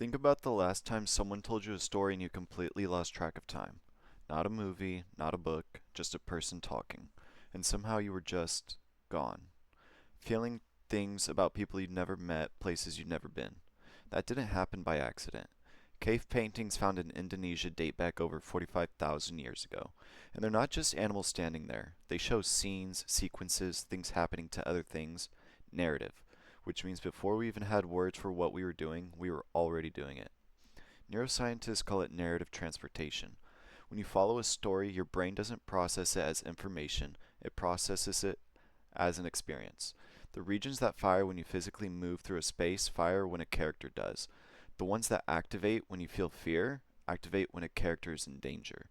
Think about the last time someone told you a story and you completely lost track of time. Not a movie, not a book, just a person talking. And somehow you were just gone. Feeling things about people you'd never met, places you'd never been. That didn't happen by accident. Cave paintings found in Indonesia date back over 45,000 years ago. And they're not just animals standing there. They show scenes, sequences, things happening to other things, narrative, which means before we even had words for what we were doing, we were already doing it. Neuroscientists call it narrative transportation. When you follow a story, your brain doesn't process it as information, it processes it as an experience. The regions that fire when you physically move through a space fire when a character does. The ones that activate when you feel fear activate when a character is in danger.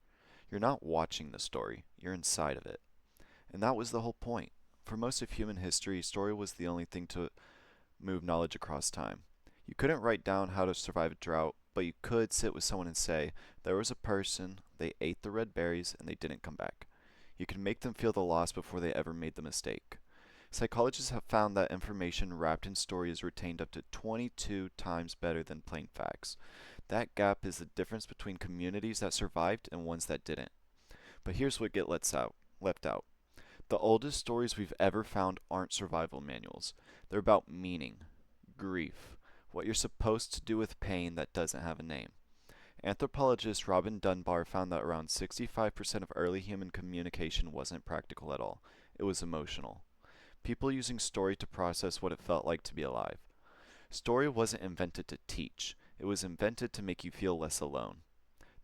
You're not watching the story, you're inside of it. And that was the whole point. For most of human history, story was the only thing to move knowledge across time. You couldn't write down how to survive a drought, but you could sit with someone and say, there was a person, they ate the red berries, and they didn't come back. You could make them feel the loss before they ever made the mistake. Psychologists have found that information wrapped in story is retained up to 22 times better than plain facts. That gap is the difference between communities that survived and ones that didn't. But here's what left out. The oldest stories we've ever found aren't survival manuals. They're about meaning, grief, what you're supposed to do with pain that doesn't have a name. Anthropologist Robin Dunbar found that around 65% of early human communication wasn't practical at all. It was emotional. People using story to process what it felt like to be alive. Story wasn't invented to teach, it was invented to make you feel less alone.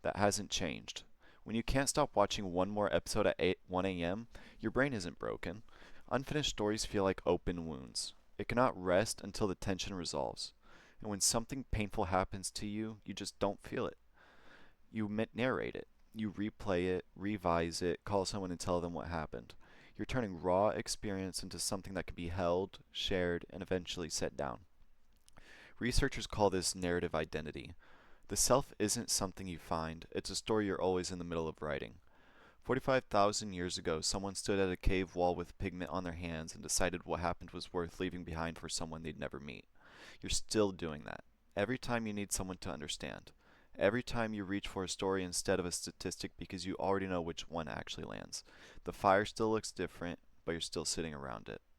That hasn't changed. When you can't stop watching one more episode at 1 a.m., your brain isn't broken. Unfinished stories feel like open wounds. It cannot rest until the tension resolves. And when something painful happens to you, you just don't feel it. You narrate it. You replay it, revise it, call someone and tell them what happened. You're turning raw experience into something that can be held, shared, and eventually set down. Researchers call this narrative identity. The self isn't something you find, it's a story you're always in the middle of writing. 45,000 years ago, someone stood at a cave wall with pigment on their hands and decided what happened was worth leaving behind for someone they'd never meet. You're still doing that. Every time you need someone to understand. Every time you reach for a story instead of a statistic because you already know which one actually lands. The fire still looks different, but you're still sitting around it.